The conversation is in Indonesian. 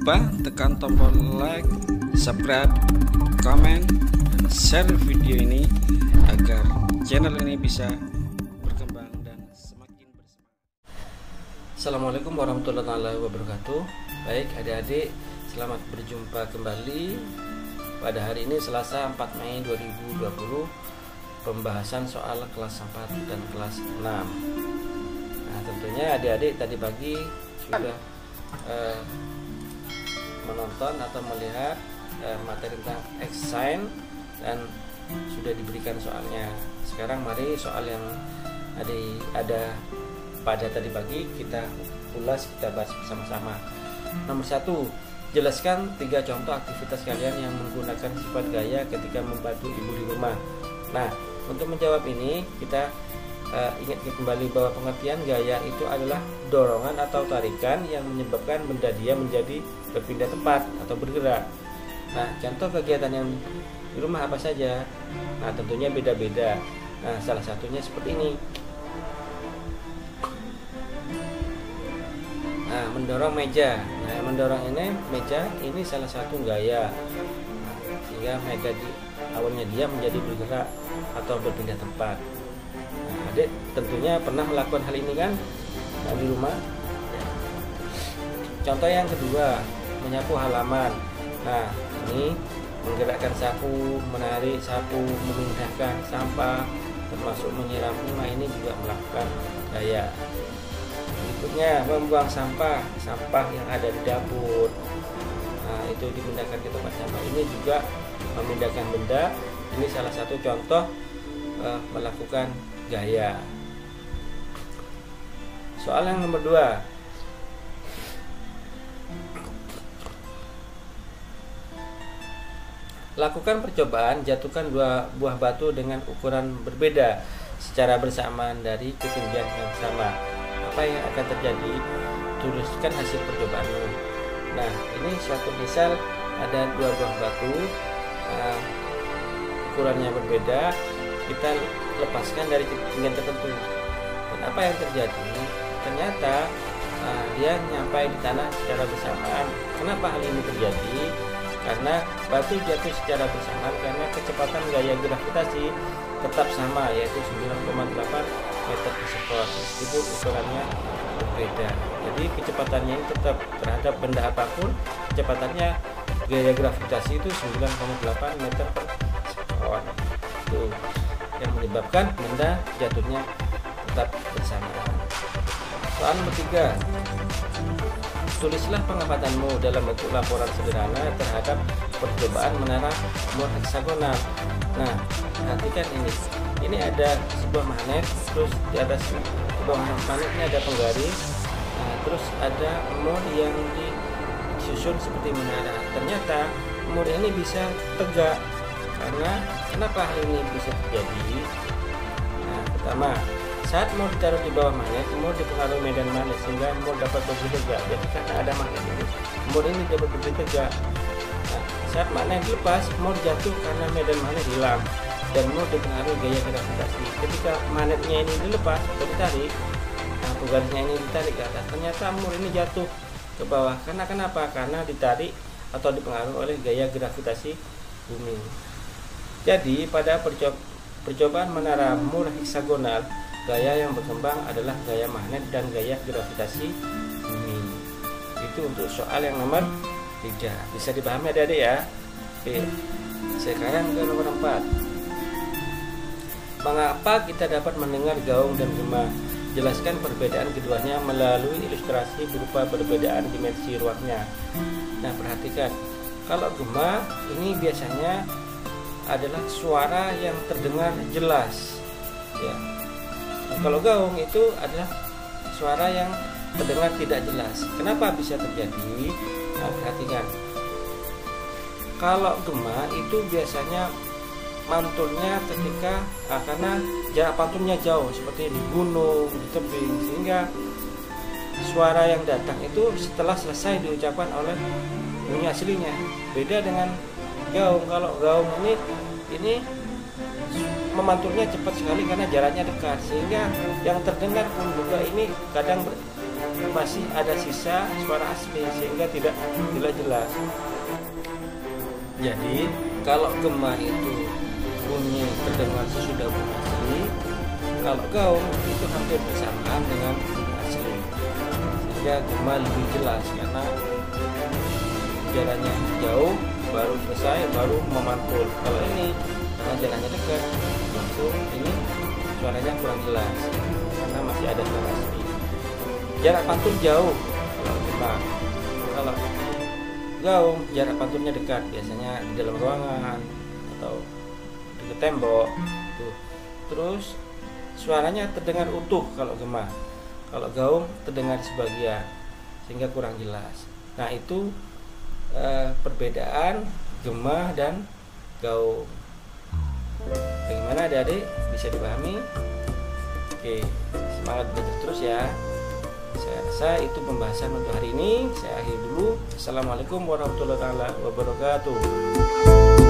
lupa tekan tombol like, subscribe, komen, dan share video ini agar channel ini bisa berkembang dan semakin bersemangat. Assalamualaikum warahmatullahi wabarakatuh. Baik adik-adik, selamat berjumpa kembali pada hari ini Selasa 4 Mei 2020. Pembahasan soal kelas 4 dan kelas 6. Nah, tentunya adik-adik tadi pagi sudah menonton atau melihat materi tentang X-Sign dan sudah diberikan soalnya. Sekarang mari soal yang ada pada tadi pagi kita ulas, kita bahas bersama-sama. Nomor 1, jelaskan 3 contoh aktivitas kalian yang menggunakan sifat gaya ketika membantu ibu di rumah. Nah, untuk menjawab ini kita ingat kembali bahwa pengertian gaya itu adalah dorongan atau tarikan yang menyebabkan benda dia menjadi berpindah tempat atau bergerak. Nah, contoh kegiatan yang di rumah apa saja? Nah, tentunya beda-beda. Nah, salah satunya seperti ini. Nah, mendorong meja. Nah, mendorong ini meja ini salah satu gaya. Nah, sehingga meja awalnya dia menjadi bergerak atau berpindah tempat. Nah, adik tentunya pernah melakukan hal ini kan di rumah. Contoh yang kedua, menyapu halaman. Nah, ini menggerakkan sapu, menarik sapu, memindahkan sampah, termasuk menyiram rumah, ini juga melakukan gaya. Berikutnya, membuang sampah yang ada di dapur. Nah, itu dipindahkan ke tempat sampah. Ini juga memindahkan benda. Ini salah satu contoh melakukan gaya. Soal yang nomor 2. Lakukan percobaan jatuhkan 2 buah batu dengan ukuran berbeda secara bersamaan dari ketinggian yang sama. Apa yang akan terjadi? Tuliskan hasil percobaanmu. Nah, ini suatu misal ada 2 buah batu, ukurannya berbeda, kita lepaskan dari ketinggian tertentu. Dan apa yang terjadi? Ternyata dia nyampai di tanah secara bersamaan. Kenapa hal ini terjadi? Karena batu jatuh secara bersamaan karena kecepatan gaya gravitasi tetap sama, yaitu 9,8 meter per sekon, meskipun ukurannya berbeda. Jadi kecepatannya ini tetap terhadap benda apapun, kecepatannya gaya gravitasi itu 9,8 meter per sekon. Itu yang menyebabkan benda jatuhnya tetap bersamaan. Soal nomor 3. Tulislah pengamatanmu dalam bentuk laporan sederhana terhadap percobaan menara mur heksagonal. Nah, perhatikan ini. Ini ada sebuah magnet, terus di atas sebuah magnet ini ada penggaris. Nah, terus ada mur yang disusun seperti menara. Ternyata mur ini bisa tegak. Karena kenapa hal ini bisa terjadi? Nah, pertama, saat mur ditaruh di bawah magnet, mur dipengaruhi medan magnet sehingga mur dapat berdiri tegak. Jadi karena ada magnet ini, mur ini dapat berdiri tegak. Nah, saat magnet dilepas, mur jatuh karena medan magnet hilang dan mur dipengaruhi gaya gravitasi. Ketika magnetnya ini dilepas atau ditarik, nah penggarisnya ini ditarik ke atas, ternyata mur ini jatuh ke bawah. Karena kenapa? Karena ditarik atau dipengaruhi oleh gaya gravitasi bumi. Jadi pada percobaan menara mur heksagonal, gaya yang berkembang adalah gaya magnet dan gaya gravitasi bumi. Itu untuk soal yang nomor 3. Bisa dipahami adik-adik ya? Oke. Sekarang ke nomor 4. Mengapa kita dapat mendengar gaung dan gema? Jelaskan perbedaan keduanya melalui ilustrasi berupa perbedaan dimensi ruangnya. Nah, perhatikan. Kalau gema ini biasanya adalah suara yang terdengar jelas, ya. Kalau gaung itu adalah suara yang terdengar tidak jelas. Kenapa bisa terjadi? Nah, perhatikan. Kalau gema itu biasanya mantulnya ketika karena jarak pantulnya jauh, seperti di gunung, di tebing, sehingga suara yang datang itu setelah selesai diucapkan oleh bunyi aslinya. Beda dengan gaung. Kalau gaung ini memantulnya cepat sekali karena jaraknya dekat, sehingga yang terdengar pun juga ini kadang masih ada sisa suara asli sehingga tidak jelas. Jadi kalau gema itu bunyi terdengar sesudah bunyi asli, kalau gaung itu hampir bersamaan dengan bunyi asli, sehingga gema lebih jelas karena jaraknya jauh baru selesai baru memantul. Kalau ini karena jaraknya dekat langsung ini suaranya kurang jelas karena masih ada suara asli. Jarak pantul jauh kalau gema. Kalau gaung jarak pantulnya dekat, biasanya di dalam ruangan atau di tembok tuh. Terus suaranya terdengar utuh kalau gema. Kalau gaung terdengar sebagian sehingga kurang jelas. Nah itu perbedaan gema dan gaung. Bagaimana adik-adik, bisa dipahami? Oke, semangat belajar terus ya. Saya rasa itu pembahasan untuk hari ini. Saya akhiri dulu. Assalamualaikum warahmatullahi wabarakatuh.